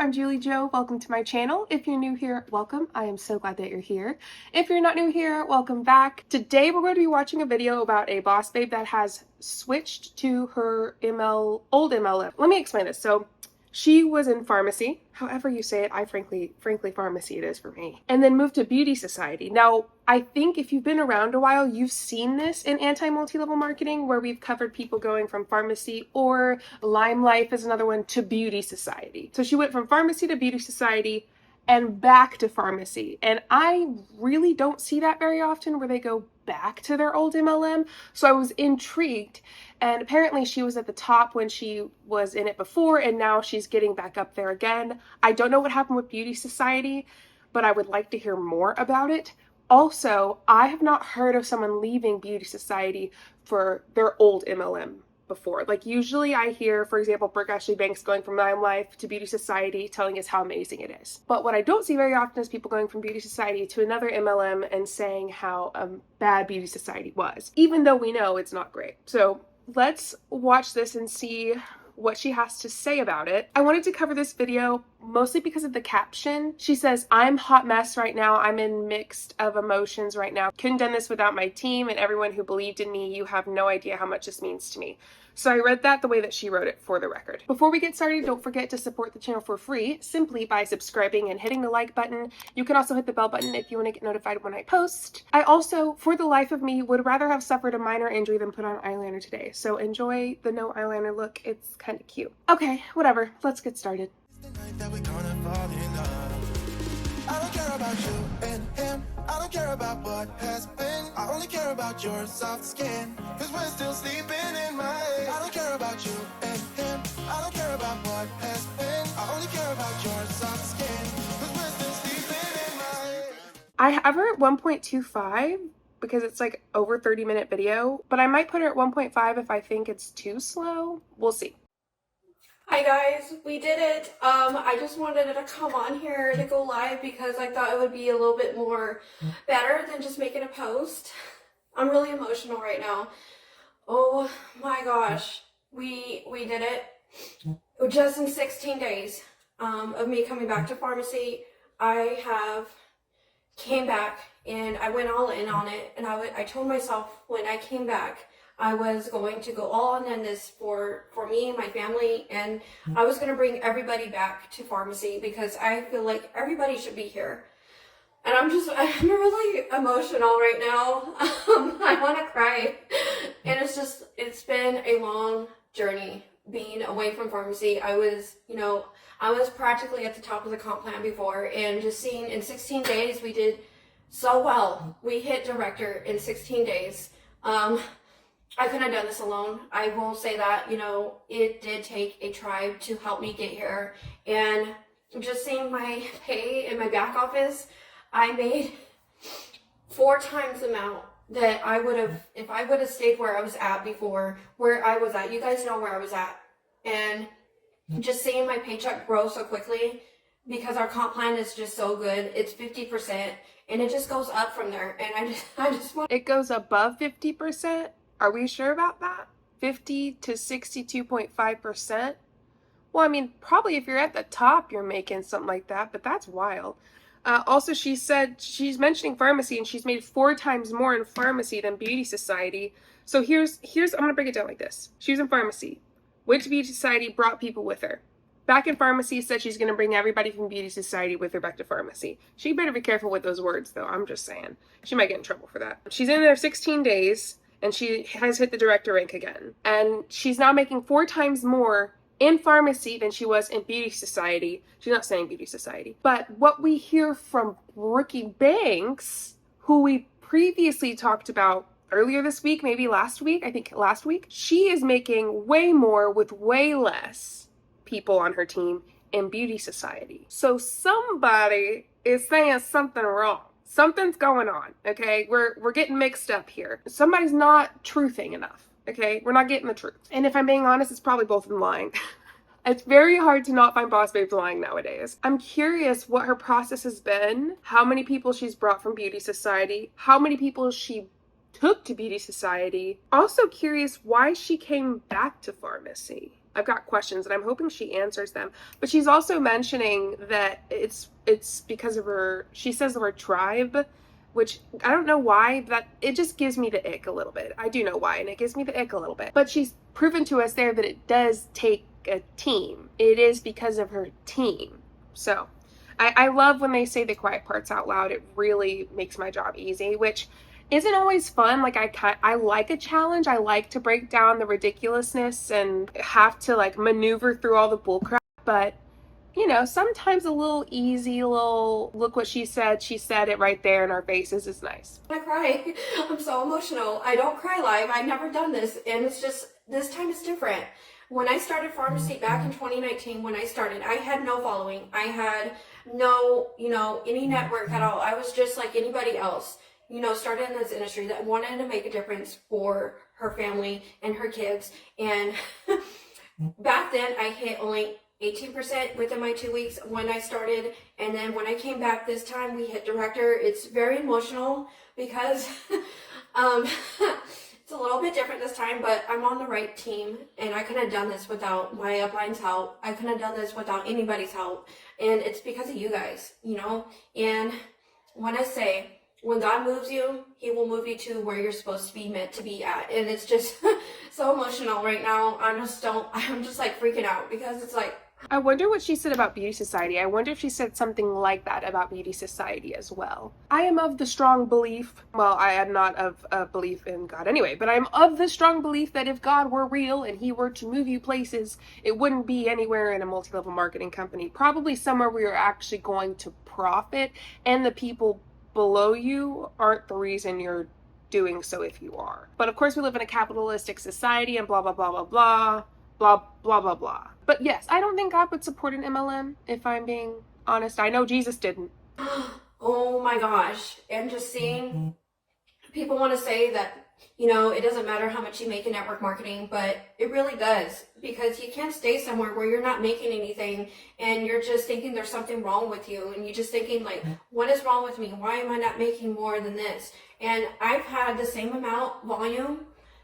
I'm JulieJo. Welcome to my channel. If you're new here, welcome. I am so glad that you're here. If you're not new here, welcome back. Today we're going to be watching a video about a boss babe that has switched to her old MLM. Let me explain this. So she was in Farmasi, however you say it, frankly, Farmasi it is for me, and then moved to Beauty Society. Now, I think if you've been around a while, you've seen this in anti-multi-level marketing where we've covered people going from Farmasi, or Lime Life is another one, to Beauty Society. So she went from Farmasi to Beauty Society and back to Farmasi. And I really don't see that very often where they go back to their old MLM. So I was intrigued. And apparently she was at the top when she was in it before, and now she's getting back up there again. I don't know what happened with Beauty Society, but I would like to hear more about it. Also, I have not heard of someone leaving Beauty Society for their old MLM before. Like, usually I hear, for example, Brooke Ashley Banks going from Lime Life to Beauty Society, telling us how amazing it is. But what I don't see very often is people going from Beauty Society to another MLM and saying how bad Beauty Society was, even though we know it's not great. So let's watch this and see what she has to say about it. I wanted to cover this video mostly because of the caption. She says, "I'm hot mess right now. I'm in mixed of emotions right now. Couldn't done this without my team and everyone who believed in me. You have no idea how much this means to me." So I read that the way that she wrote it for the record. Before we get started, don't forget to support the channel for free simply by subscribing and hitting the like button. You can also hit the bell button if you want to get notified when I post. I also, for the life of me, would rather have suffered a minor injury than put on eyeliner today. So enjoy the no eyeliner look. It's kind of cute. Okay, whatever. Let's get started. I don't care about you and him. I don't care about what has been. I only care about your soft skin. Cause we're still sleeping in my head. I don't care about you and him. I don't care about what has been. I only care about your soft skin. Cause we're still sleeping in my head. I have her at 1.25 because it's like over 30-minute video, but I might put her at 1.5 if I think it's too slow. We'll see. Hi guys, we did it. I just wanted to come on here to go live because I thought it would be a little bit more better than just making a post. I'm really emotional right now. Oh my gosh, we did it. Just in 16 days of me coming back to Farmasi, I came back and I went all in on it, and I told myself when I came back I was going to go all in on this for me and my family, and I was going to bring everybody back to Farmasi because I feel like everybody should be here. And I'm really emotional right now. I want to cry. And it's been a long journey being away from Farmasi. I was practically at the top of the comp plan before, and just seeing in 16 days, we did so well. We hit director in 16 days. I couldn't have done this alone. I will say that, it did take a tribe to help me get here. And just seeing my pay in my back office, I made 4 times the amount that I would have, if I would have stayed where I was at before, where I was at. You guys know where I was at. And just seeing my paycheck grow so quickly, because our comp plan is just so good. It's 50%, and it just goes up from there. And I just want... It goes above 50%? Are we sure about that? 50 to 62.5%? Well, I mean, probably if you're at the top, you're making something like that, but that's wild. Also, she said she's mentioning Farmasi, and she's made 4 times more in Farmasi than Beauty Society. So here's I'm going to break it down like this. She was in Farmasi, went to Beauty Society, brought people with her. Back in Farmasi, said she's going to bring everybody from Beauty Society with her back to Farmasi. She better be careful with those words, though. I'm just saying. She might get in trouble for that. She's in there 16 days. And she has hit the director rank again. And she's now making 4 times more in Farmasi than she was in Beauty Society. She's not saying Beauty Society. But what we hear from Brookie Banks, who we previously talked about earlier this week, maybe last week, I think last week, she is making way more with way less people on her team in Beauty Society. So somebody is saying something wrong. Something's going on, okay? We're getting mixed up here. Somebody's not truthing enough, okay? We're not getting the truth. And if I'm being honest, it's probably both of them lying. It's very hard to not find boss babes lying nowadays. I'm curious what her process has been, how many people she's brought from Beauty Society, how many people she took to Beauty Society. Also curious why she came back to Farmasi. I've got questions and I'm hoping she answers them. But she's also mentioning that it's because of her, she says the word tribe, which I don't know why, but it just gives me the ick a little bit. I do know why, and it gives me the ick a little bit. But she's proven to us there that it does take a team. It is because of her team. So I love when they say the quiet parts out loud. It really makes my job easy, which isn't always fun. Like I like a challenge. I like to break down the ridiculousness and have to like maneuver through all the bullcrap. But you know, sometimes a little easy, little look what she said it right there in our faces is nice. I cry. I'm so emotional. I don't cry live. I've never done this, and it's just this time is different. When I started Farmasi back in 2019, when I started, I had no following. I had no, any network at all. I was just like anybody else, started in this industry that wanted to make a difference for her family and her kids. And back then I hit only 18% within my 2 weeks when I started. And then when I came back this time, we hit director. It's very emotional because it's a little bit different this time, but I'm on the right team, and I couldn't have done this without my upline's help. I couldn't have done this without anybody's help. And it's because of you guys, And when I say, when God moves you, he will move you to where you're supposed to be meant to be at. And it's just so emotional right now. I'm just like freaking out because it's like, I wonder what she said about Beauty Society. I wonder if she said something like that about Beauty Society as well. I am of the strong belief, well, I am not of a belief in God anyway, but I'm of the strong belief that if God were real and he were to move you places, it wouldn't be anywhere in a multi-level marketing company. Probably somewhere where you're actually going to profit, and the people below you aren't the reason you're doing so if you are. But of course we live in a capitalistic society and blah, blah, blah, blah, blah. Blah, blah, blah, blah. But yes, I don't think God would support an MLM, if I'm being honest. I know Jesus didn't. Oh my gosh. And just seeing people want to say that, it doesn't matter how much you make in network marketing, but it really does, because you can't stay somewhere where you're not making anything and you're just thinking there's something wrong with you, and you're just thinking like, what is wrong with me? Why am I not making more than this? And I've had the same amount volume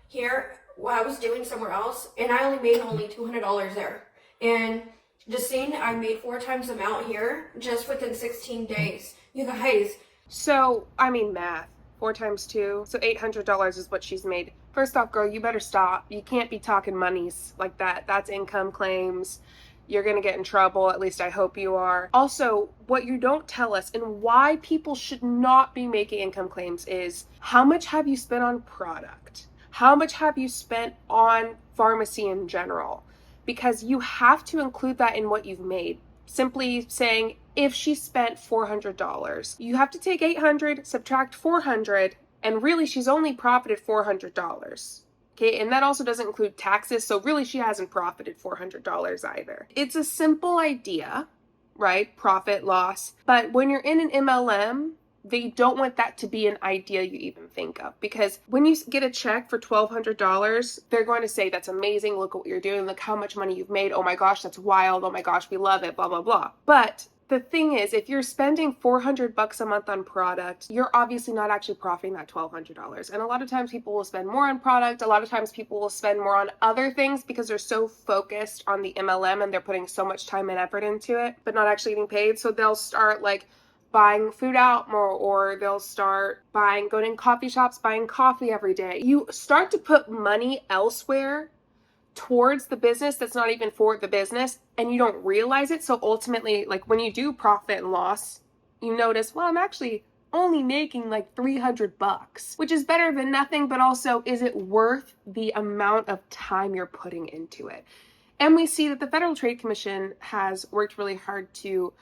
here what I was doing somewhere else, and I only made $200 there. And just seeing I made 4 times the amount here just within 16 days. You guys. So, I mean math. 4 times 2. So $800 is what she's made. First off, girl, you better stop. You can't be talking monies like that. That's income claims. You're gonna get in trouble. At least I hope you are. Also, what you don't tell us and why people should not be making income claims is how much have you spent on product? How much have you spent on Farmasi in general? Because you have to include that in what you've made. Simply saying, if she spent $400, you have to take $800, subtract $400, and really she's only profited $400. Okay, and that also doesn't include taxes, so really she hasn't profited $400 either. It's a simple idea, right? Profit, loss. But when you're in an MLM, they don't want that to be an idea you even think of, because when you get a check for $1,200, they're going to say, that's amazing. Look at what you're doing. Look how much money you've made. Oh my gosh, that's wild. Oh my gosh, we love it, blah, blah, blah. But the thing is, if you're spending $400 a month on product, you're obviously not actually profiting that $1,200. And a lot of times people will spend more on product. A lot of times people will spend more on other things because they're so focused on the MLM and they're putting so much time and effort into it, but not actually getting paid. So they'll start like buying food out more, or they'll start going to coffee shops, buying coffee every day. You start to put money elsewhere towards the business that's not even for the business, and you don't realize it. So ultimately, like when you do profit and loss, you notice, well, I'm actually only making like $300, which is better than nothing, but also, is it worth the amount of time you're putting into it? And we see that the Federal Trade Commission has worked really hard to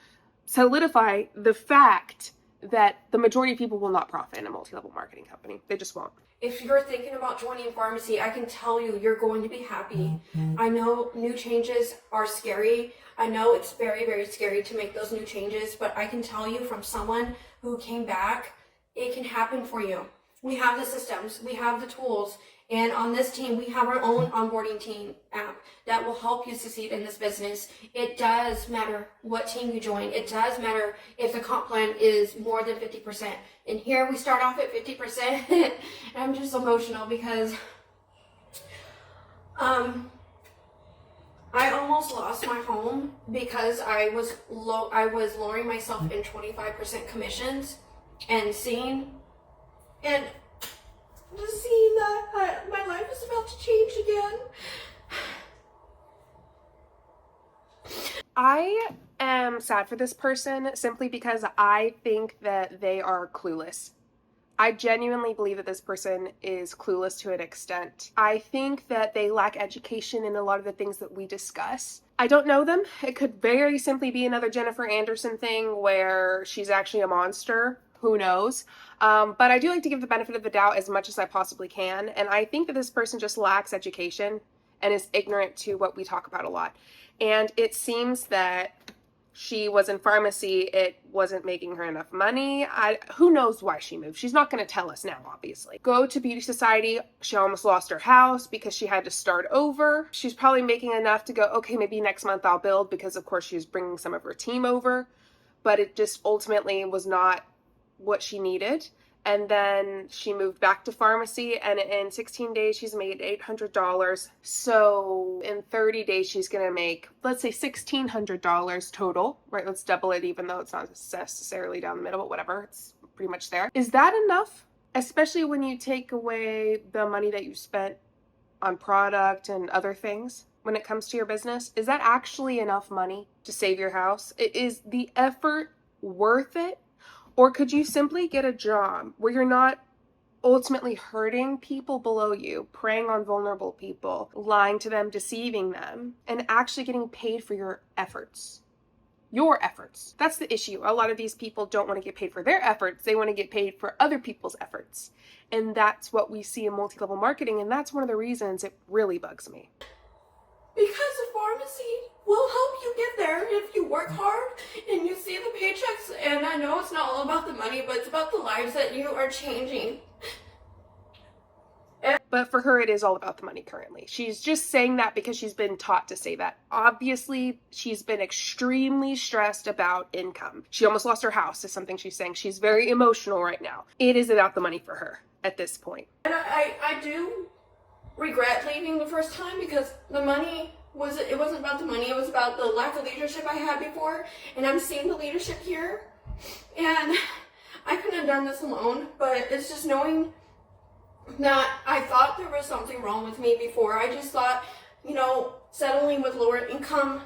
solidify the fact that the majority of people will not profit in a multi-level marketing company. They just won't. If you're thinking about joining Farmasi, I can tell you, you're going to be happy. I know new changes are scary. I know it's very, very scary to make those new changes, but I can tell you from someone who came back, it can happen for you. We have the systems, we have the tools, and on this team, we have our own onboarding team app that will help you succeed in this business. It does matter what team you join. It does matter if the comp plan is more than 50%. And here we start off at 50%. And I'm just emotional because I almost lost my home because I was lowering myself in 25% commissions and just seeing that my life is about to change again. I am sad for this person simply because I think that they are clueless. I genuinely believe that this person is clueless to an extent. I think that they lack education in a lot of the things that we discuss. I don't know them. It could very simply be another Jennifer Anderson thing where she's actually a monster. Who knows? But I do like to give the benefit of the doubt as much as I possibly can. And I think that this person just lacks education and is ignorant to what we talk about a lot. And it seems that she was in pharmacy, it wasn't making her enough money. Who knows why she moved? She's not going to tell us now, obviously. Go to Beauty Society, she almost lost her house because she had to start over. She's probably making enough to go, okay, maybe next month I'll build, because of course she's bringing some of her team over. But it just ultimately was not what she needed. And then she moved back to pharmacy, and in 16 days, she's made $800. So in 30 days, she's going to make, let's say, $1,600 total, right? Let's double it, even though it's not necessarily down the middle, but whatever. It's pretty much there. Is that enough? Especially when you take away the money that you spent on product and other things when it comes to your business? Is that actually enough money to save your house? Is the effort worth it? Or could you simply get a job where you're not ultimately hurting people below you, preying on vulnerable people, lying to them, deceiving them, and actually getting paid for your efforts? Your efforts. That's the issue. A lot of these people don't want to get paid for their efforts. They want to get paid for other people's efforts. And that's what we see in multi-level marketing. And that's one of the reasons it really bugs me. Because the pharmacy will help you get there if you work hard and you see the paychecks. And I know it's not all about the money, but it's about the lives that you are changing. But for her, it is all about the money currently. She's just saying that because she's been taught to say that. Obviously, she's been extremely stressed about income. She almost lost her house, is something she's saying. She's very emotional right now. It is about the money for her at this point. And I do regret leaving the first time because the money it wasn't about the money, it was about the lack of leadership I had before, and I'm seeing the leadership here, and I couldn't have done this alone. But it's just knowing that I thought there was something wrong with me before. I just thought, settling with lower income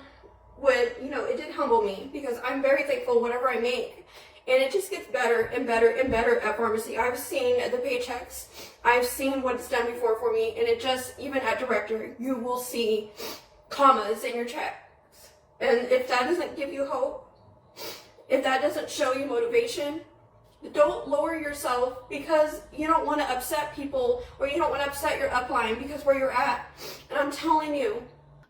would, it did humble me, because I'm very thankful whatever I make. And it just gets better and better and better at pharmacy. I've seen the paychecks. I've seen what it's done before for me. And it just, even at director, you will see commas in your checks. And if that doesn't give you hope, if that doesn't show you motivation, don't lower yourself because you don't want to upset people, or you don't want to upset your upline because where you're at. And I'm telling you,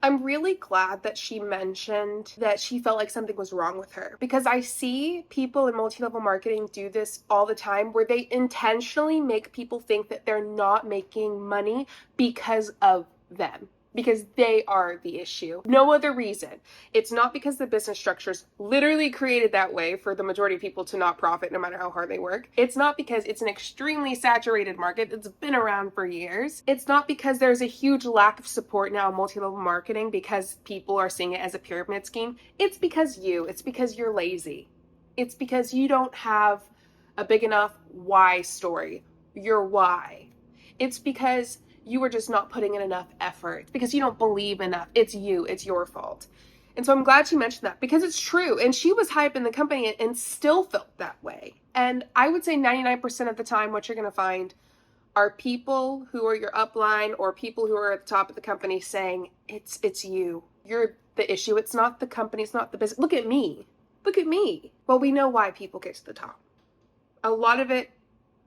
I'm really glad that she mentioned that she felt like something was wrong with her, because I see people in multi-level marketing do this all the time, where they intentionally make people think that they're not making money because of them, because they are the issue. No other reason. It's not because the business structure's literally created that way for the majority of people to not profit no matter how hard they work. It's not because it's an extremely saturated market that's been around for years. It's not because there's a huge lack of support now in multi-level marketing because people are seeing it as a pyramid scheme. It's because you're lazy. It's because you don't have a big enough why story. Your why. It's because you are just not putting in enough effort, because you don't believe enough. It's your fault. And so I'm glad she mentioned that, because it's true. And she was high up in the company and still felt that way. And I would say 99% of the time, what you're going to find are people who are your upline or people who are at the top of the company saying, it's you. You're the issue. It's not the company. It's not the business. Look at me. Well, we know why people get to the top. A lot of it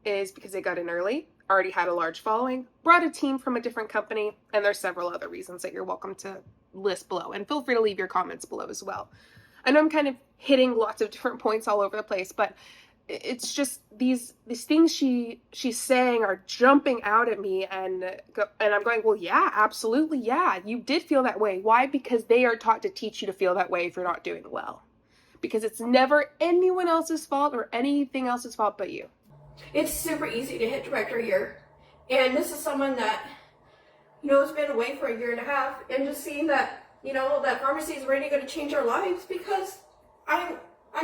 is because they got in early, already had a large following, brought a team from a different company, and there's several other reasons that you're welcome to list below. And feel free to leave your comments below as well. I know I'm kind of hitting lots of different points all over the place, but it's just these things she's saying are jumping out at me, and I'm going, well, yeah, absolutely, yeah, you did feel that way. Why? Because they are taught to teach you to feel that way if you're not doing well. Because it's never anyone else's fault or anything else's fault but you. it's super easy to hit director here. And this is someone that, has been away for a year and a half, and just seeing that that Farmasi is really going to change our lives, because I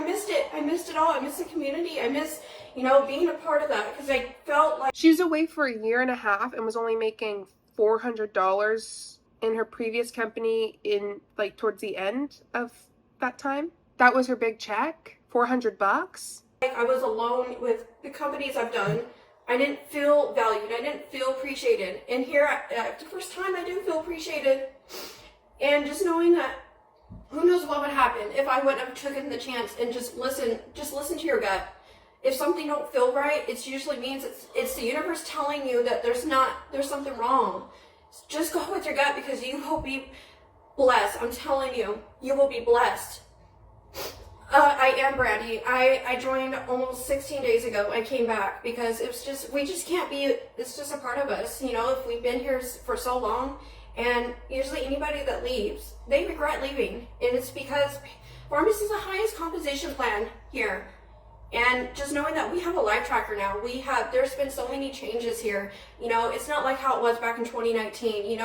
missed it. I missed it all. I missed the community. I miss, being a part of that, because I felt like she was away for a year and a half and was only making $400 in her previous company in like towards the end of that time. That was her big check, $400. I was alone with the companies I've done. I didn't feel valued. I didn't feel appreciated. And here, the first time, I do feel appreciated. And just knowing that, who knows what would happen if I wouldn't have taken the chance and just listen to your gut. If something don't feel right, it usually means it's the universe telling you that there's something wrong. Just go with your gut, because you will be blessed. I'm telling you, you will be blessed. I am Brandy. I joined almost 16 days ago. I came back because we just can't be, it's just a part of us. If we've been here for so long, and usually anybody that leaves, they regret leaving. And it's because Farmasi is the highest compensation plan here. And just knowing that we have a live tracker now, there's been so many changes here. It's not like how it was back in 2019.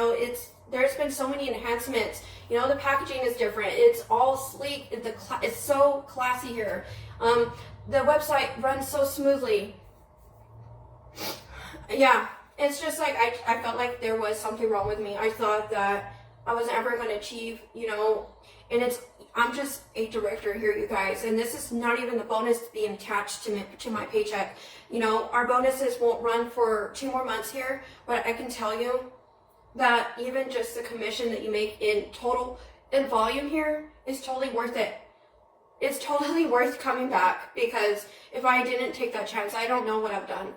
There's been so many enhancements. The packaging is different. It's all sleek. It's so classy here. The website runs so smoothly. Yeah, it's just like I felt like there was something wrong with me. I thought that I wasn't ever going to achieve, and I'm just a director here, you guys, and this is not even the bonus being attached to my paycheck. Our bonuses won't run for 2 more months here, but I can tell you that even just the commission that you make in total in volume here is totally worth it. It's totally worth coming back, because if I didn't take that chance, I don't know what I've done.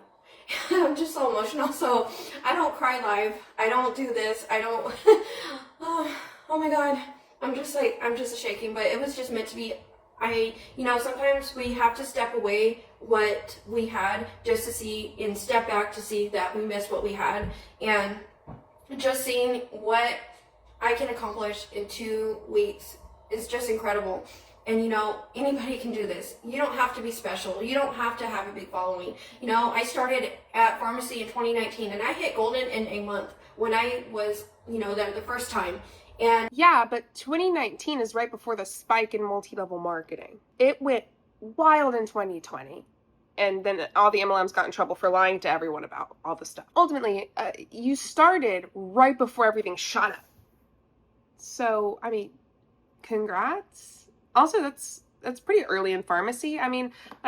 I'm just so emotional. So I don't cry live. I don't do this. I don't. Oh my God. I'm just shaking, but it was just meant to be. Sometimes we have to step away what we had just to see, and step back to see that we missed what we had. And just seeing what I can accomplish in 2 weeks is just incredible. And anybody can do this. You don't have to be special. You don't have to have a big following. I started at Farmasi in 2019, and I hit golden in a month when I was, there the first time. And yeah, but 2019 is right before the spike in multi-level marketing. It went wild in 2020. And then all the MLMs got in trouble for lying to everyone about all the stuff. Ultimately, you started right before everything shot up. So, congrats. Also, that's pretty early in Farmasi. I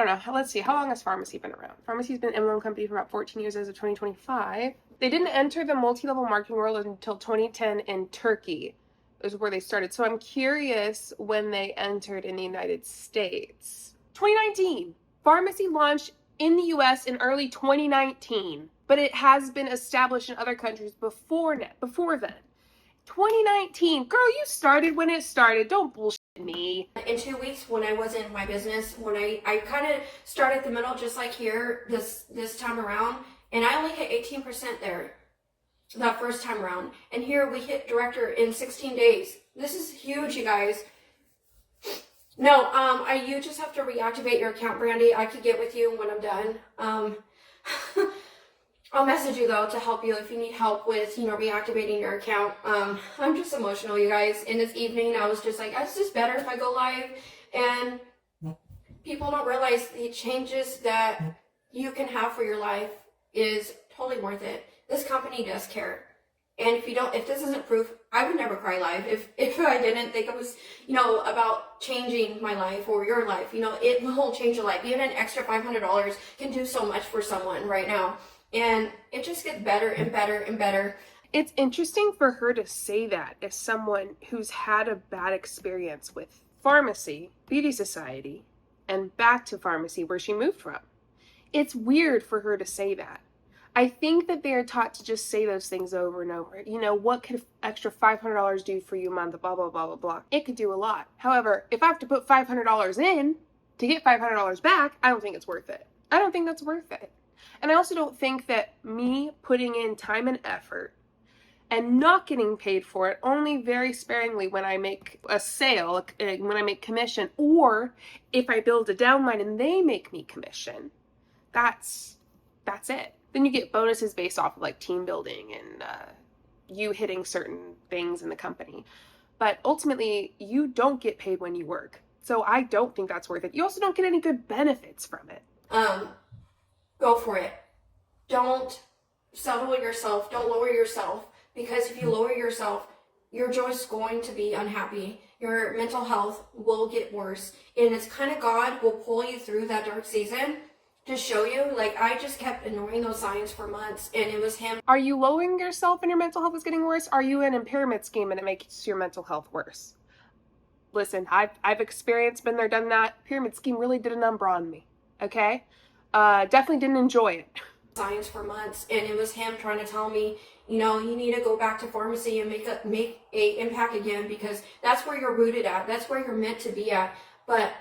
don't know. Let's see. How long has Farmasi been around? Farmasi's been an MLM company for about 14 years as of 2025. They didn't enter the multi-level marketing world until 2010 in Turkey. Is where they started. So I'm curious when they entered in the United States. 2019. Farmasi launched in the US in early 2019, but it has been established in other countries before then. 2019. Girl, you started when it started. Don't bullshit me. In 2 weeks, when I was in my business, when I kind of started the middle, just like here this time around, and I only hit 18% there that first time around. And here we hit director in 16 days. This is huge, you guys. No, you just have to reactivate your account, Brandy. I could get with you when I'm done. I'll message you though to help you if you need help with, reactivating your account. I'm just emotional, you guys. In this evening, I was just like, it's just better if I go live. And people don't realize the changes that you can have for your life is totally worth it. This company does care. And if this isn't proof, I would never cry live. If I didn't think it was, about changing my life or your life, it will change your life. Even an extra $500 can do so much for someone right now. And it just gets better and better and better. It's interesting for her to say that as someone who's had a bad experience with Farmasi, Beauty Society, and back to Farmasi where she moved from. It's weird for her to say that. I think that they're taught to just say those things over and over. What could extra $500 do for you a month? Blah, blah, blah, blah, blah. It could do a lot. However, if I have to put $500 in to get $500 back, I don't think it's worth it. I don't think that's worth it. And I also don't think that me putting in time and effort and not getting paid for it, only very sparingly when I make a sale, when I make commission, or if I build a downline and they make me commission, that's it. Then you get bonuses based off of like team building and you hitting certain things in the company. But ultimately, you don't get paid when you work. So I don't think that's worth it. You also don't get any good benefits from it. Go for it. Don't settle yourself. Don't lower yourself, because if you lower yourself, you're just going to be unhappy. Your mental health will get worse. And it's kind of God will pull you through that dark season to show you. Like, I just kept ignoring those signs for months, and it was him. Are you lowering yourself and your mental health is getting worse? Are you in a pyramid scheme and it makes your mental health worse? Listen, I've experienced, been there, done that. Pyramid scheme really did a number on me, okay? Definitely didn't enjoy it. Signs for months, and it was him trying to tell me, you know, you need to go back to pharmacy and make a impact again, because that's where you're rooted at. That's where you're meant to be at. But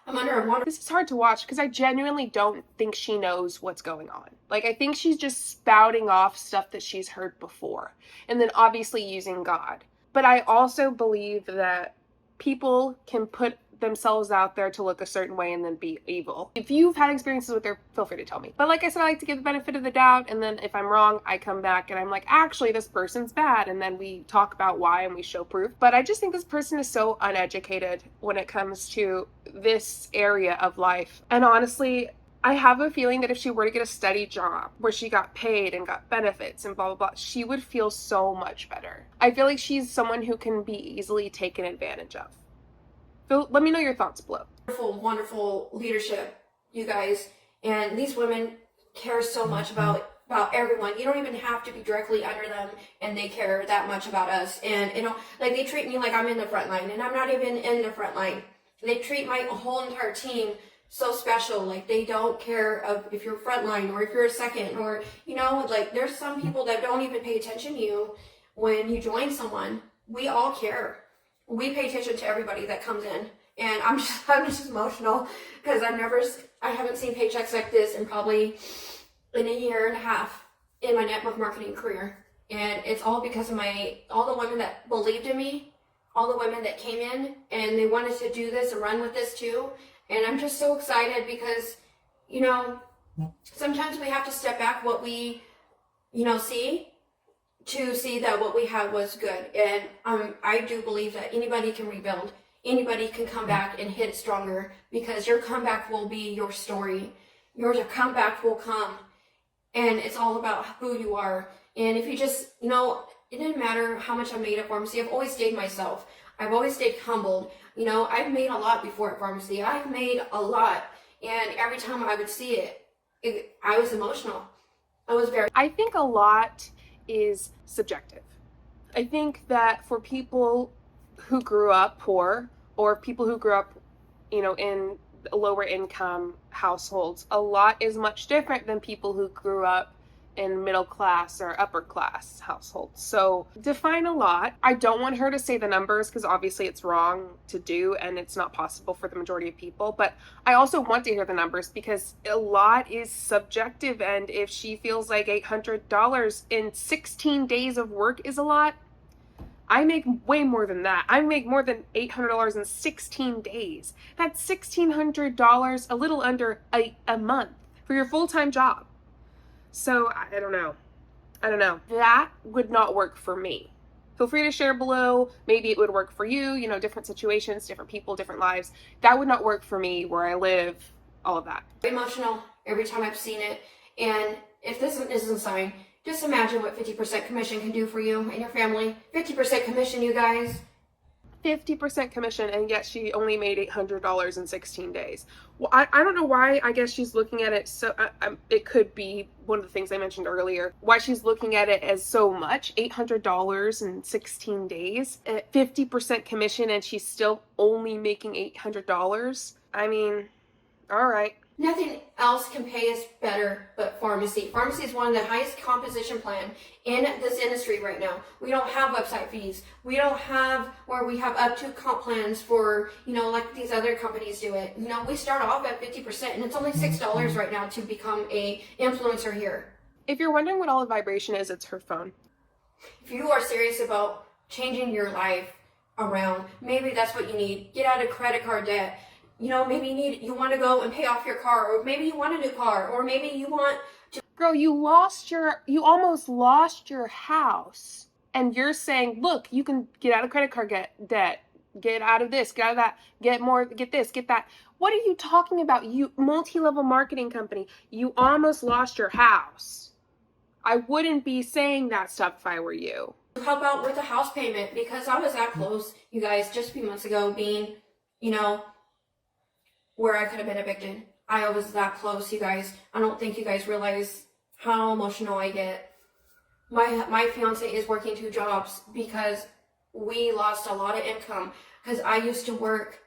I'm under a water. This is hard to watch because I genuinely don't think she knows what's going on. Like, I think she's just spouting off stuff that she's heard before, and then obviously using God. But I also believe that people can put themselves out there to look a certain way and then be evil. If you've had experiences with her, feel free to tell me. But like I said, I like to give the benefit of the doubt, and then if I'm wrong, I come back and I'm like, actually, this person's bad, and then we talk about why and we show proof. But I just think this person is so uneducated when it comes to this area of life. And honestly, I have a feeling that if she were to get a steady job where she got paid and got benefits and blah, blah, blah, she would feel so much better. I feel like she's someone who can be easily taken advantage of. So let me know your thoughts below. Wonderful, wonderful leadership, you guys. And these women care so much about everyone. You don't even have to be directly under them, and they care that much about us. And, you know, like, they treat me like I'm in the front line, and I'm not even in the front line. They treat my whole entire team so special. Like, they don't care if you're frontline or if you're a second, or, you know, like, there's some people that don't even pay attention to you when you join someone. We all care. We pay attention to everybody that comes in, and I'm just emotional because I haven't seen paychecks like this in probably in a year and a half in my network marketing career. And it's all because of all the women that believed in me, all the women that came in and they wanted to do this and run with this too. And I'm just so excited because, you know, sometimes we have to step back what we, you know, see to see that what we had was good. And I do believe that anybody can rebuild. Anybody can come back and hit it stronger, because your comeback will be your story. Your comeback will come, and it's all about who you are. And if you just, you know, it didn't matter how much I made at Farmasi. I've always stayed myself. I've always stayed humbled. You know, I've made a lot before at Farmasi. I've made a lot. And every time I would see it, I was emotional. I think a lot is subjective. I think that for people who grew up poor, or people who grew up, you know, in lower income households, a lot is much different than people who grew up in middle class or upper class households. So define a lot. I don't want her to say the numbers because obviously it's wrong to do and it's not possible for the majority of people, but I also want to hear the numbers because a lot is subjective. And if she feels like $800 in 16 days of work is a lot, I make way more than that. I make more than $800 in 16 days. That's $1,600, a little under a month for your full-time job. So I don't know. That would not work for me. Feel free to share below. Maybe it would work for you, you know, different situations, different people, different lives. That would not work for me where I live, all of that. Emotional every time I've seen it. And if this isn't a sign, just imagine what 50% commission can do for you and your family. 50% commission, you guys. 50% commission, and yet she only made $800 in 16 days. Well, I don't know why. I guess she's looking at it so it could be one of the things I mentioned earlier, why she's looking at it as so much. $800 in 16 days at 50% commission, and she's still only making $800. I mean, all right. Nothing else can pay us better but Farmasi. Farmasi is one of the highest composition plan in this industry right now. We don't have website fees. We don't have where we have up to comp plans for, you know, like these other companies do it. You know, we start off at 50% and it's only $6 right now to become a influencer here. If you're wondering what all the vibration is, it's her phone. If you are serious about changing your life around, maybe that's what you need. Get out of credit card debt. You know, maybe you want to go and pay off your car, or maybe you want a new car, or maybe you want to... Girl, you almost lost your house And you're saying, look, you can get out of credit card debt, get out of this, get out of that, get more, get this, get that. What are you talking about? You multi-level marketing company, you almost lost your house. I wouldn't be saying that stuff if I were you. Help out with the house payment, because I was that close, you guys, just a few months ago, being, you know, where I could have been evicted. I was that close, you guys. I don't think you guys realize how emotional I get. My fiance is working 2 jobs because we lost a lot of income, because I used to work,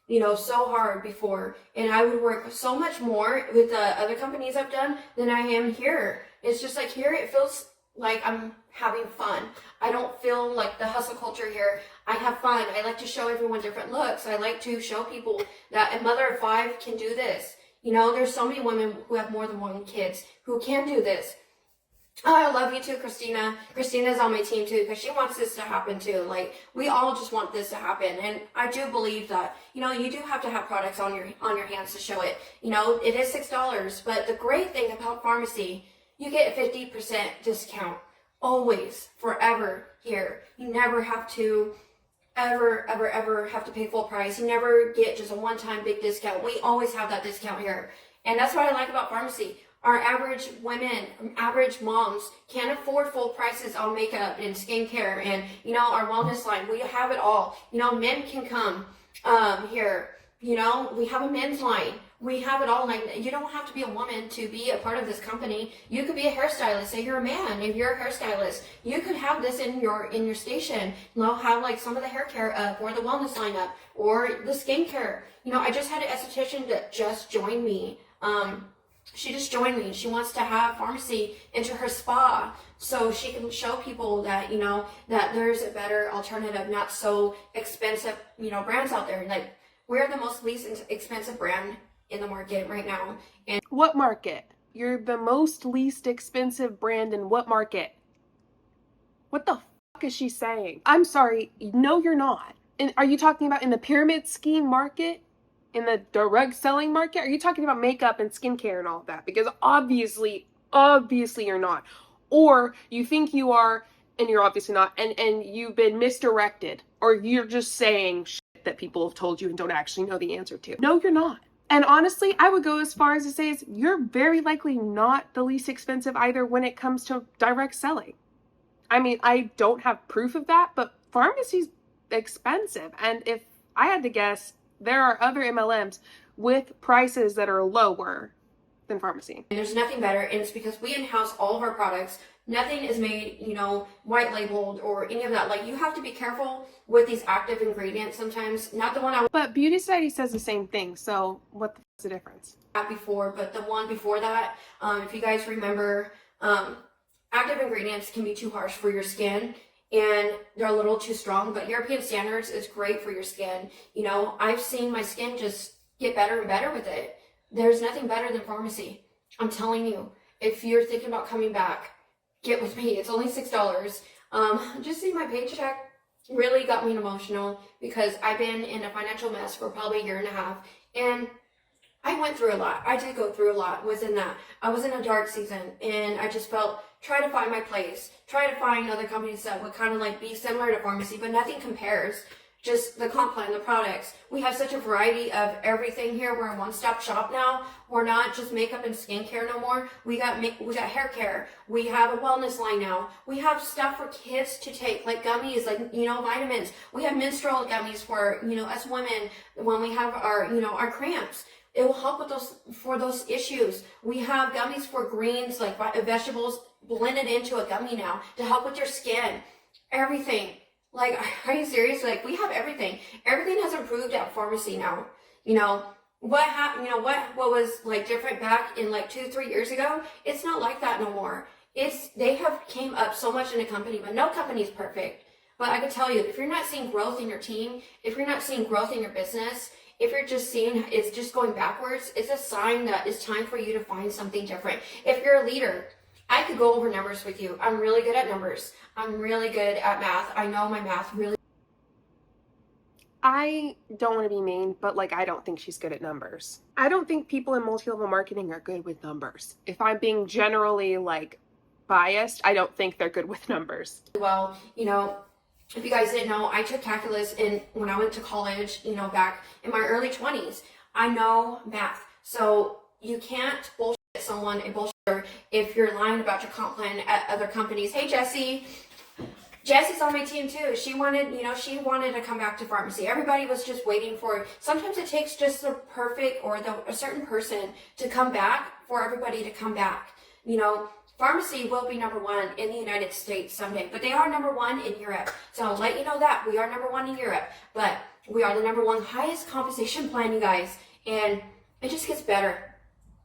you know, so hard before, and I would work so much more with the other companies I've done than I am here. It's just like here, it feels like I'm having fun. I don't feel like the hustle culture here. I have fun. I like to show everyone different looks. I like to show people that a mother of 5 can do this. You know, there's so many women who have more than 1 kids who can do this. Oh, I love you too, Christina. Christina's on my team too, because she wants this to happen too. Like, we all just want this to happen. And I do believe that, you know, you do have to have products on your hands to show it. You know, it is $6, but the great thing about Farmasi, you get a 50% discount. Always, forever here. You never have to ever have to pay full price. You never get just a one-time big discount. We always have that discount here. And that's what I like about Farmasi. Our average women, average moms can't afford full prices on makeup and skincare and, you know, our wellness line. We have it all. You know, men can come here. You know, we have a men's line. We have it all. Like, you don't have to be a woman to be a part of this company. You could be a hairstylist. Say you're a man. If you're a hairstylist, you could have this in your station. You know, have like some of the hair care up, or the wellness line up, or the skincare. You know, I just had an esthetician that just joined me. She just joined me. She wants to have Farmasi into her spa so she can show people that, you know, that there's a better alternative, not so expensive, you know, brands out there. Like, we're the most least expensive brand in the market right now. And what market? You're the most least expensive brand in what market? What the fuck is she saying? I'm sorry. No, you're not. And are you talking about in the pyramid scheme market? In the direct selling market? Are you talking about makeup and skincare and all of that? Because obviously you're not. Or you think you are, and you're obviously not, and you've been misdirected. Or you're just saying shit that people have told you and don't actually know the answer to. No, you're not. And honestly, I would go as far as to say is you're very likely not the least expensive either when it comes to direct selling. I mean, I don't have proof of that, but Farmasi's expensive. And if I had to guess, there are other MLMs with prices that are lower than Farmasi. there's nothing better, and it's because we in-house all of our products. Nothing is made, you know, white labeled or any of that. Like, you have to be careful with these active ingredients sometimes. Not the one I But Beauty Society says the same thing, so what's the difference? had before, but the one before that, if you guys remember, active ingredients can be too harsh for your skin, and they're a little too strong, but European standards is great for your skin. You know, I've seen my skin just get better and better with it. There's nothing better than Farmasi. I'm telling you, if you're thinking about coming back, get with me. It's only $6. Just see my paycheck really got me emotional, because I've been in a financial mess for probably a year and a half, and I went through a lot. I did go through a lot within that. I was in a dark season, and I just felt, try to find my place, try to find other companies that would kind of like be similar to Farmasi, but nothing compares. Just the comp plan, the products. We have such a variety of everything here. We're a one-stop shop now. We're not just makeup and skincare no more. We got hair care. We have a wellness line now. We have stuff for kids to take, like gummies, like, you know, vitamins. We have menstrual gummies for, you know, us women when we have our, you know, our cramps. It will help with those issues. We have gummies for greens, like vegetables blended into a gummy now to help with your skin. Everything. Like, are you serious? Like, we have everything. Everything has improved at Farmasi now. You know, what happened, you know, what was like different back in like 2-3 years ago, it's not like that no more. They have came up so much in a company, but no company is perfect. But I can tell you, if you're not seeing growth in your team, if you're not seeing growth in your business, if you're just seeing it's just going backwards, it's a sign that it's time for you to find something different. If you're a leader, I could go over numbers with you. I'm really good at numbers. I'm really good at math. I know my math really. I don't want to be mean, but like, I don't think she's good at numbers. I don't think people in multi-level marketing are good with numbers. If I'm being generally like biased. I don't think they're good with numbers. Well, you know, if you guys didn't know, I took calculus when I went to college, you know, back in my early 20s. I know math. So you can't bullshit someone a bullshitter if you're lying about your comp plan at other companies. Hey, Jessie. Jessie's on my team too. She wanted to come back to Farmasi. Everybody was just waiting for it. Sometimes it takes just the perfect or a certain person to come back for everybody to come back. You know, Farmasi will be #1 in the United States someday, but they are #1 in Europe. So I'll let you know that we are #1 in Europe, but we are the #1 highest compensation plan, you guys, and it just gets better.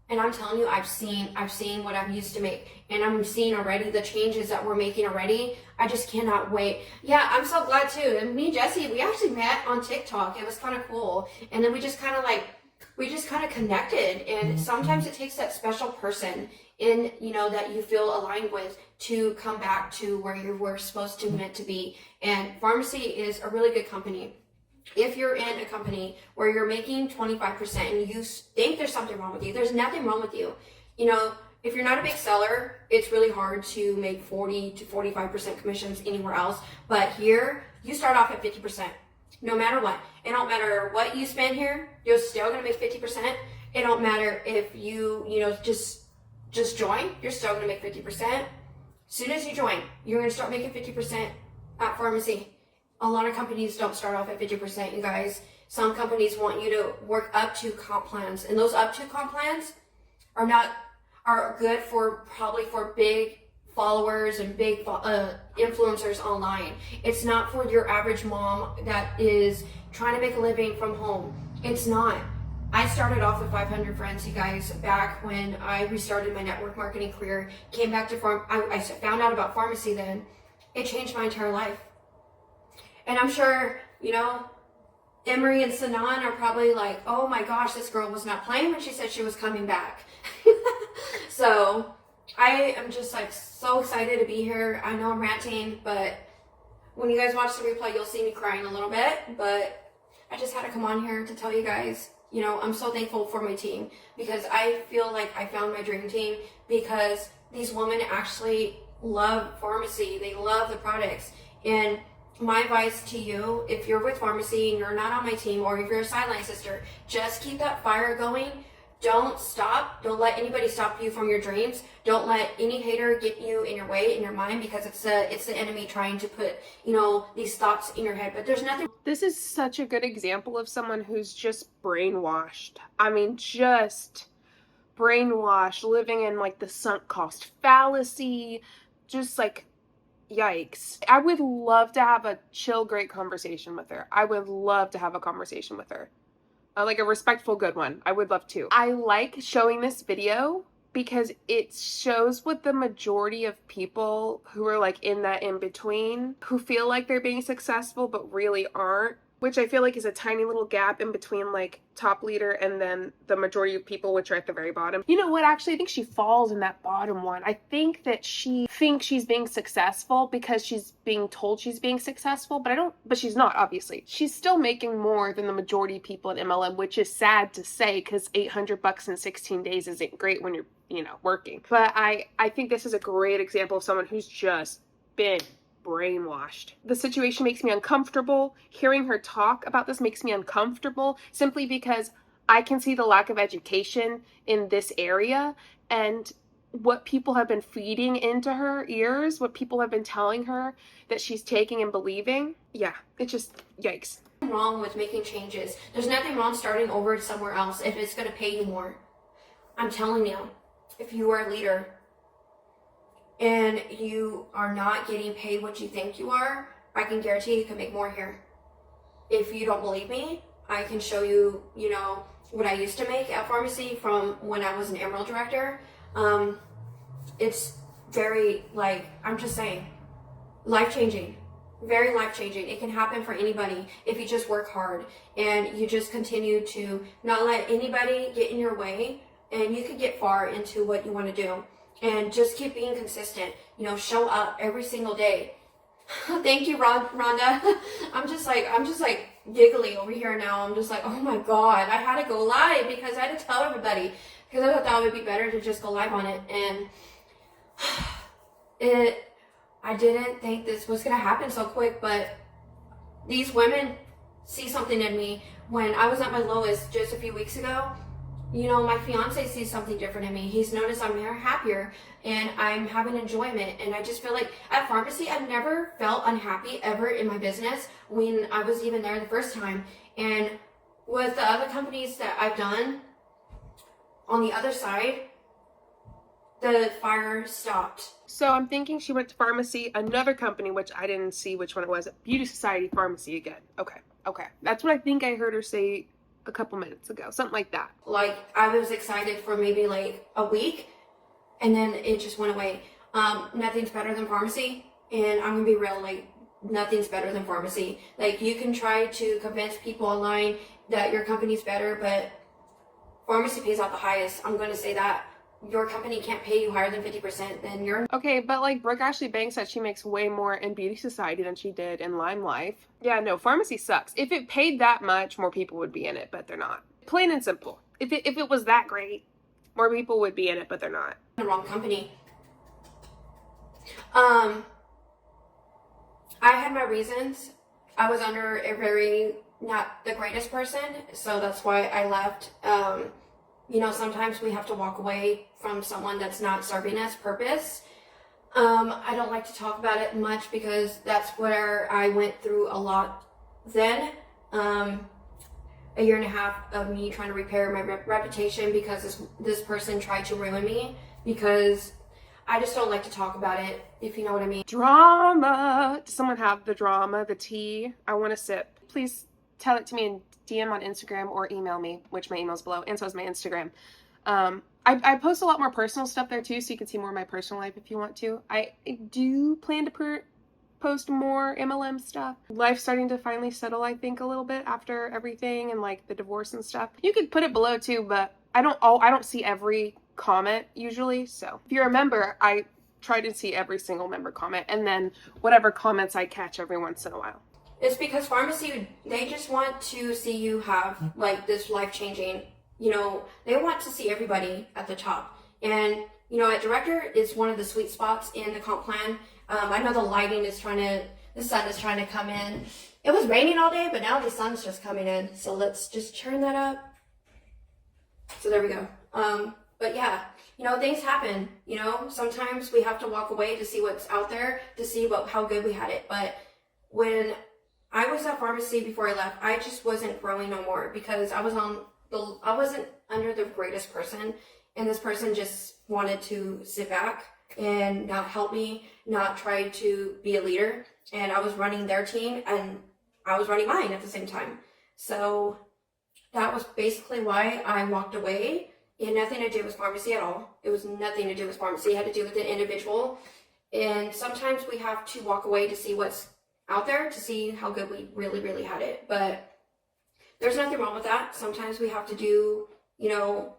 And I'm telling you, I've seen what I'm used to make, and I'm seeing already the changes that we're making already. I just cannot wait. Yeah, I'm so glad too. And me and Jessie, we actually met on TikTok. It was kind of cool, and then we just kind of connected. And sometimes it takes that special person in, you know, that you feel aligned with to come back to where you were supposed to, meant to be. And Farmasi is a really good company. If you're in a company where you're making 25% and you think there's something wrong with you, there's nothing wrong with you. You know, if you're not a big seller, it's really hard to make 40 to 45% commissions anywhere else. But here, you start off at 50%. No matter what. It don't matter what you spend here, you're still going to make 50%. It don't matter if you just join, you're still going to make 50%. As soon as you join, you're going to start making 50% at Farmasi. A lot of companies don't start off at 50%, you guys. Some companies want you to work up to comp plans, and those up to comp plans are good for probably for big followers and big influencers online. It's not for your average mom that is trying to make a living from home. It's not. I started off with 500 friends, you guys, back when I restarted my network marketing career, came back to I found out about Farmasi then. It changed my entire life. And I'm sure, you know, Emery and Sanan are probably like, oh my gosh, this girl was not playing when she said she was coming back. So I am just like so excited to be here. I know I'm ranting, but when you guys watch the replay, you'll see me crying a little bit. But I just had to come on here to tell you guys, you know, I'm so thankful for my team, because I feel like I found my dream team, because these women actually love Farmasi. They love the products. And my advice to you, if you're with Farmasi and you're not on my team, or if you're a sideline sister, just keep that fire going. Don't stop. Don't let anybody stop you from your dreams. Don't let any hater get you in your way, in your mind, because it's the enemy trying to put, you know, these thoughts in your head. But there's nothing. This is such a good example of someone who's just brainwashed. I mean, just brainwashed, living in like the sunk cost fallacy, just like, yikes. I would love to have a chill, great conversation with her. I would love to have a conversation with her. Like a respectful, good one. I would love to. I like showing this video because it shows what the majority of people who are like in that in-between, who feel like they're being successful but really aren't, which I feel like is a tiny little gap in between like top leader and then the majority of people, which are at the very bottom. You know what? Actually, I think she falls in that bottom one. I think that she thinks she's being successful because she's being told she's being successful, but she's not, obviously. She's still making more than the majority of people at MLM, which is sad to say, because $800 in 16 days isn't great when you're, you know, working. But I think this is a great example of someone who's just been brainwashed. The situation makes me uncomfortable. Hearing her talk about this makes me uncomfortable, simply because I can see the lack of education in this area and what people have been feeding into her ears, what people have been telling her that she's taking and believing. Yeah, it just, yikes. Nothing wrong with making changes. There's nothing wrong starting over somewhere else if it's going to pay you more. I'm telling you, if you are a leader and you are not getting paid what you think you are, I can guarantee you can make more here. If you don't believe me, I can show you, you know, what I used to make at Farmasi from when I was an Emerald director. It's very, like, I'm just saying, life-changing. Very life-changing. It can happen for anybody if you just work hard and you just continue to not let anybody get in your way, and you could get far into what you want to do. And just keep being consistent. You know, show up every single day. Thank you, Rhonda. I'm just like giggly over here now. I'm just like, oh my God, I had to go live because I had to tell everybody, because I thought it would be better to just go live on it. And I didn't think this was gonna happen so quick, but these women see something in me. When I was at my lowest just a few weeks ago, you know, my fiance sees something different in me. He's noticed I'm happier and I'm having enjoyment. And I just feel like at Farmasi, I've never felt unhappy ever in my business when I was even there the first time. And with the other companies that I've done on the other side, the fire stopped. So I'm thinking she went to Farmasi, another company, which I didn't see which one it was. Beauty Society Farmasi again. Okay. That's what I think I heard her say a couple minutes ago. Something like that. Like, I was excited for maybe like a week, and then it just went away. Nothing's better than Farmasi, and I'm gonna be real, like, nothing's better than Farmasi. Like, you can try to convince people online that your company's better, but Farmasi pays out the highest. I'm gonna say that. Your company can't pay you higher than 50%, then you're... Okay, but like Brooke Ashley Banks said she makes way more in Beauty Society than she did in Lime Life. Yeah, no, Farmasi sucks. If it paid that much, more people would be in it, but they're not. Plain and simple. If it was that great, more people would be in it, but they're not. The wrong company. I had my reasons. I was under a very not the greatest person, so that's why I left. You know, sometimes we have to walk away from someone that's not serving us purpose. I don't like to talk about it much because that's where I went through a lot then. A year and a half of me trying to repair my reputation because this person tried to ruin me, because I just don't like to talk about it, if you know what I mean. Drama. Does someone have the drama, the tea? I want to sip. Please tell it to me in DM on Instagram or email me, which my email's below, and so is my Instagram. I post a lot more personal stuff there too, so you can see more of my personal life if you want to. I do plan to post more MLM stuff. Life's starting to finally settle, I think, a little bit after everything and like the divorce and stuff. You could put it below too, but I don't see every comment usually. So if you're a member, I try to see every single member comment, and then whatever comments I catch every once in a while. It's because Farmasi, they just want to see you have like this life-changing, you know, they want to see everybody at the top. And, you know, at director is one of the sweet spots in the comp plan. I know the lighting is the sun is trying to come in. It was raining all day, but now the sun's just coming in. So let's just turn that up. So there we go. But yeah, you know, things happen, you know, sometimes we have to walk away to see what's out there, to see how good we had it. But when I was at Farmasi before I left, I just wasn't growing no more because I wasn't under the greatest person, and this person just wanted to sit back and not help me, not try to be a leader. And I was running their team and I was running mine at the same time. So that was basically why I walked away. It had nothing to do with Farmasi at all. It was nothing to do with Farmasi. It had to do with the individual. And sometimes we have to walk away to see what's out there, to see how good we really, really had it. But there's nothing wrong with that. Sometimes we have to do, you know,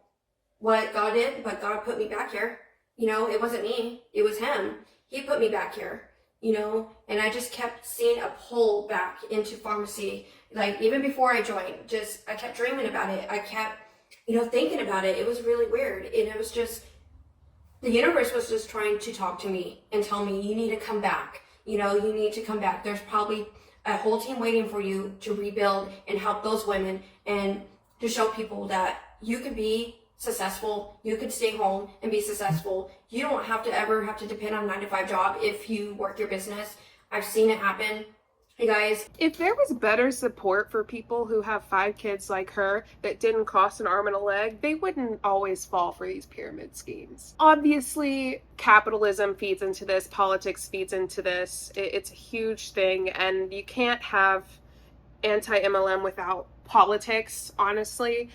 what God did, but God put me back here. You know, it wasn't me, it was him. He put me back here, you know, and I just kept seeing a pull back into Farmasi. Like, even before I joined, I kept dreaming about it. I kept, you know, thinking about it. It was really weird. And it was just, the universe was just trying to talk to me and tell me, you need to come back. You know, you need to come back. There's probably a whole team waiting for you to rebuild and help those women and to show people that you could be successful, you could stay home and be successful. You don't have to ever have to depend on a 9-to-5 job if you work your business. I've seen it happen. Hey guys, if there was better support for people who have 5 kids like her that didn't cost an arm and a leg, they wouldn't always fall for these pyramid schemes. Obviously, capitalism feeds into this, politics feeds into this. It's a huge thing, and you can't have anti-MLM without politics, honestly.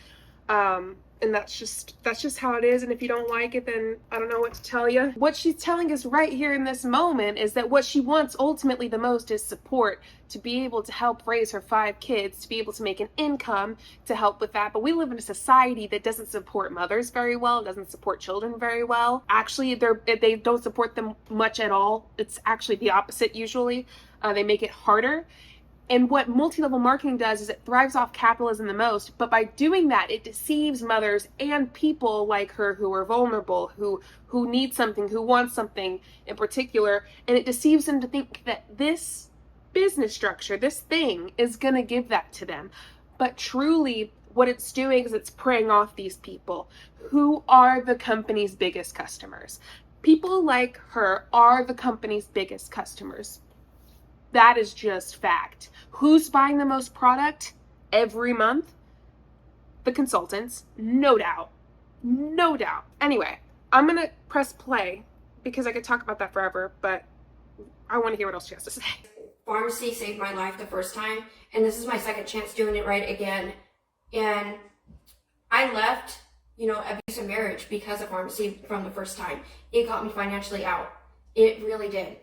And that's just how it is. And if you don't like it, then I don't know what to tell you. What she's telling us right here in this moment is that what she wants ultimately the most is support, to be able to help raise her 5 kids, to be able to make an income to help with that. But we live in a society that doesn't support mothers very well, doesn't support children very well. Actually, they don't support them much at all. It's actually the opposite usually. They make it harder. And what multi-level marketing does is it thrives off capitalism the most, but by doing that, it deceives mothers and people like her who are vulnerable, who need something, who want something in particular, and it deceives them to think that this business structure, this thing, is going to give that to them. But truly, what it's doing is it's preying off these people who are the company's biggest customers. People like her are the company's biggest customers. That is just fact. Who's buying the most product every month? The consultants, no doubt. No doubt. Anyway, I'm going to press play because I could talk about that forever, but I want to hear what else she has to say. Farmasi saved my life the first time, and this is my second chance doing it right again. And I left, abusive marriage because of Farmasi from the first time. It got me financially out. It really did.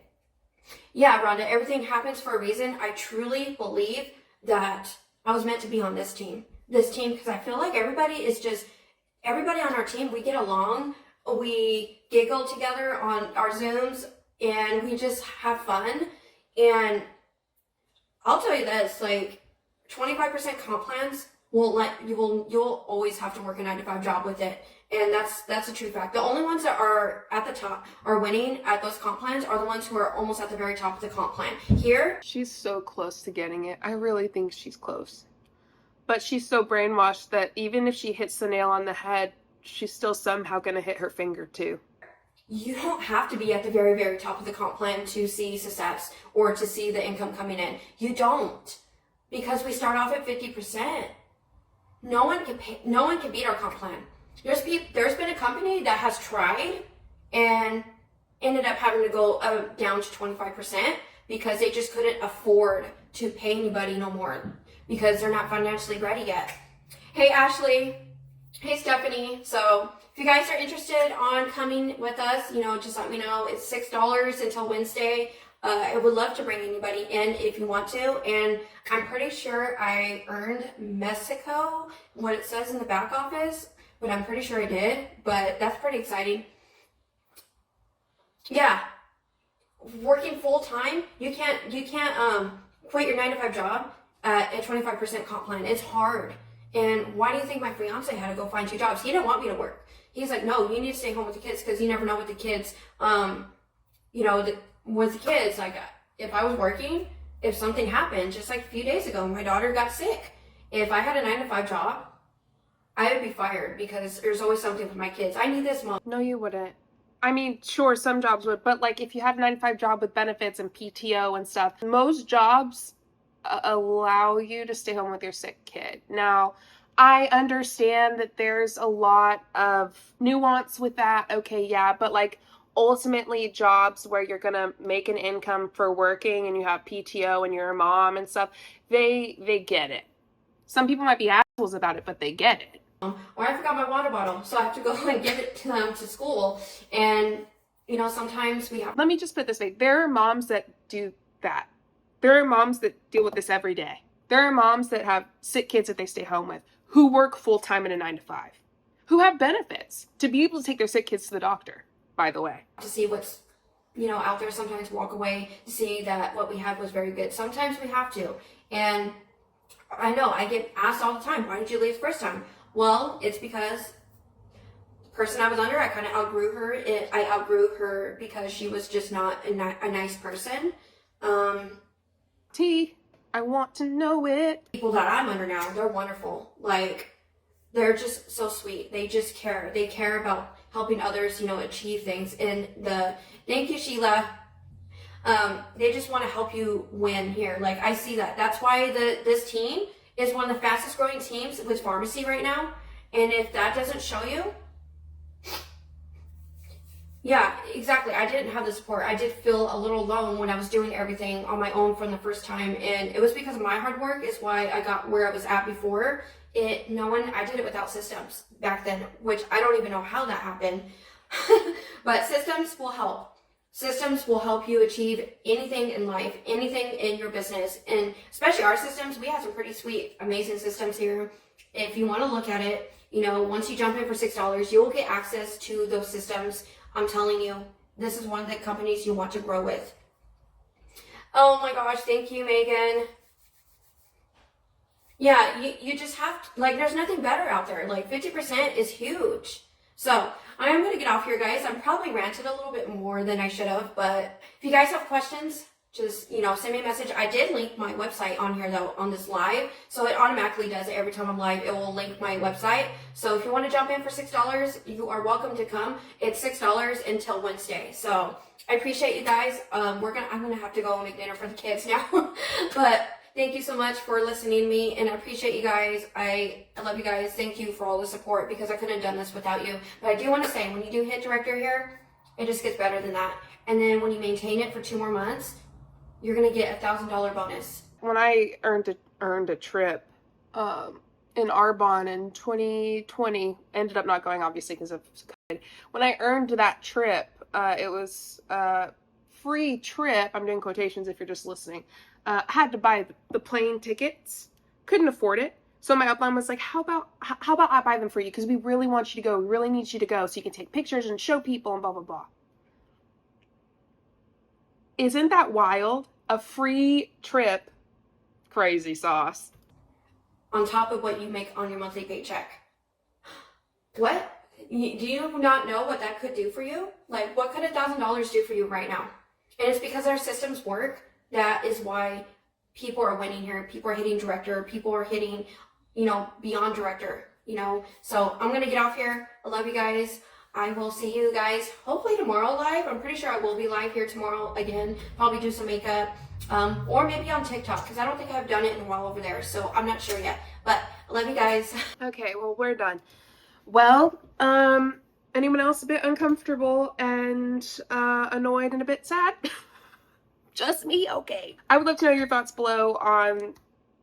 Yeah, Rhonda, everything happens for a reason. I truly believe that I was meant to be on this team. Because I feel like everybody on our team, we get along, we giggle together on our Zooms, and we just have fun. And I'll tell you this, 25% comp plans you'll always have to work a 9-to-5 job with it. And that's a true fact. The only ones that are at the top are winning at those comp plans are the ones who are almost at the very top of the comp plan. Here, she's so close to getting it. I really think she's close. But she's so brainwashed that even if she hits the nail on the head, she's still somehow going to hit her finger too. You don't have to be at the very, very top of the comp plan to see success or to see the income coming in. You don't. Because we start off at 50%. No one can beat our comp plan. There's been a company that has tried and ended up having to go down to 25% because they just couldn't afford to pay anybody no more because they're not financially ready yet. Hey, Ashley. Hey, Stephanie. So if you guys are interested on coming with us, just let me know. It's $6 until Wednesday. I would love to bring anybody in if you want to. And I'm pretty sure I earned Mexico, what it says in the back office, but I'm pretty sure I did. But that's pretty exciting. Yeah. Working full time, you can't quit your 9-to-5 job at a 25% comp plan. It's hard. And why do you think my fiance had to go find 2 jobs? He didn't want me to work. He's like, no, you need to stay home with the kids because you never know what the kids, with the kids, if I was working, if something happened, just like a few days ago, my daughter got sick. If I had a 9-to-5 job, I would be fired because there's always something with my kids. I need this, Mom. No, you wouldn't. I mean, sure, some jobs would, but if you had a 9-to-5 job with benefits and PTO and stuff, most jobs allow you to stay home with your sick kid. Now, I understand that there's a lot of nuance with that. Okay, yeah, but ultimately jobs where you're gonna make an income for working and you have PTO and you're a mom and stuff, they get it. Some people might be assholes about it, but they get it. Or I forgot my water bottle, so I have to go and give it to them to school. And sometimes we have. Let me just put it this way: there are moms that do that. There are moms that deal with this every day. There are moms that have sick kids that they stay home with, who work full time in a 9-to-5, who have benefits to be able to take their sick kids to the doctor. By the way, to see what's out there, sometimes walk away to see that what we had was very good. Sometimes we have to. And I know I get asked all the time, why did you leave the first time? Well, it's because the person I was under, I kind of outgrew her. I outgrew her because she was just not a nice person. I want to know it. People that I'm under now, they're wonderful. They're just so sweet. They just care. They care about helping others, achieve things. And thank you, Sheila. They just want to help you win here. I see that. That's why this team is one of the fastest growing teams with Farmasi right now. And if that doesn't show you, yeah, exactly. I didn't have the support. I did feel a little alone when I was doing everything on my own from the first time. And it was because of my hard work is why I got where I was at before. I did it without systems back then, which I don't even know how that happened. But systems will help. Systems will help you achieve anything in life, anything in your business. And especially our systems, we have some pretty sweet, amazing systems here. If you want to look at it, once you jump in for $6, you will get access to those systems. I'm telling you, this is one of the companies you want to grow with. Oh my gosh, thank you, Megan. Yeah, you just have to, like, there's nothing better out there. Like, 50% is huge. So, I'm going to get off here, guys. I'm probably ranted a little bit more than I should have, but if you guys have questions, just, send me a message. I did link my website on here, though, on this live, so it automatically does it every time I'm live. It will link my website. So, if you want to jump in for $6, you are welcome to come. It's $6 until Wednesday. So, I appreciate you guys. I'm going to have to go and make dinner for the kids now, but thank you so much for listening to me, and I appreciate you guys. I love you guys. Thank you for all the support, because I couldn't have done this without you. But I do want to say, when you do hit director here, it just gets better than that. And then when you maintain it for 2 more months, you're going to get a $1,000 bonus. When I earned a trip in Arbonne in 2020, ended up not going, obviously, because of COVID. When I earned that trip, it was a free trip. I'm doing quotations if you're just listening. Had to buy the plane tickets, couldn't afford it. So my upline was like, how about I buy them for you? Because we really want you to go. We really need you to go so you can take pictures and show people and blah, blah, blah. Isn't that wild? A free trip. Crazy sauce. On top of what you make on your monthly paycheck. What? Do you not know what that could do for you? Like, what could $1,000 do for you right now? And it's because our systems work. That is why people are winning here. People are hitting director. People are hitting, beyond director, So I'm going to get off here. I love you guys. I will see you guys hopefully tomorrow live. I'm pretty sure I will be live here tomorrow again. Probably do some makeup. Or maybe on TikTok, because I don't think I've done it in a while over there. So I'm not sure yet. But I love you guys. Okay, well, we're done. Well, anyone else a bit uncomfortable and annoyed and a bit sad? Just me? Okay. I would love to know your thoughts below on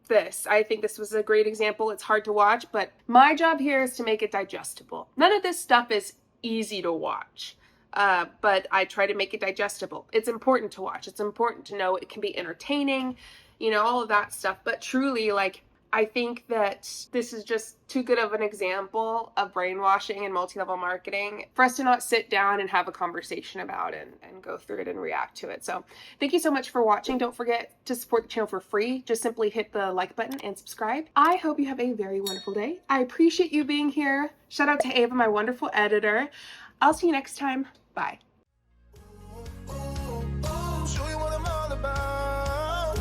this. I think this was a great example. It's hard to watch, but my job here is to make it digestible. None of this stuff is easy to watch, but I try to make it digestible. It's important to watch. It's important to know. It can be entertaining, all of that stuff. But truly, I think that this is just too good of an example of brainwashing and multi-level marketing for us to not sit down and have a conversation about it and go through it and react to it. So thank you so much for watching. Don't forget to support the channel for free. Just simply hit the like button and subscribe. I hope you have a very wonderful day. I appreciate you being here. Shout out to Ava, my wonderful editor. I'll see you next time. Bye. Show you what I'm all about.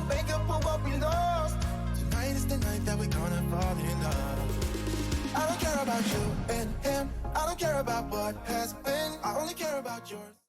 Make up for what we lost. Tonight is the night that we're gonna fall in love. I don't care about you and him. I don't care about what has been. I only care about yours.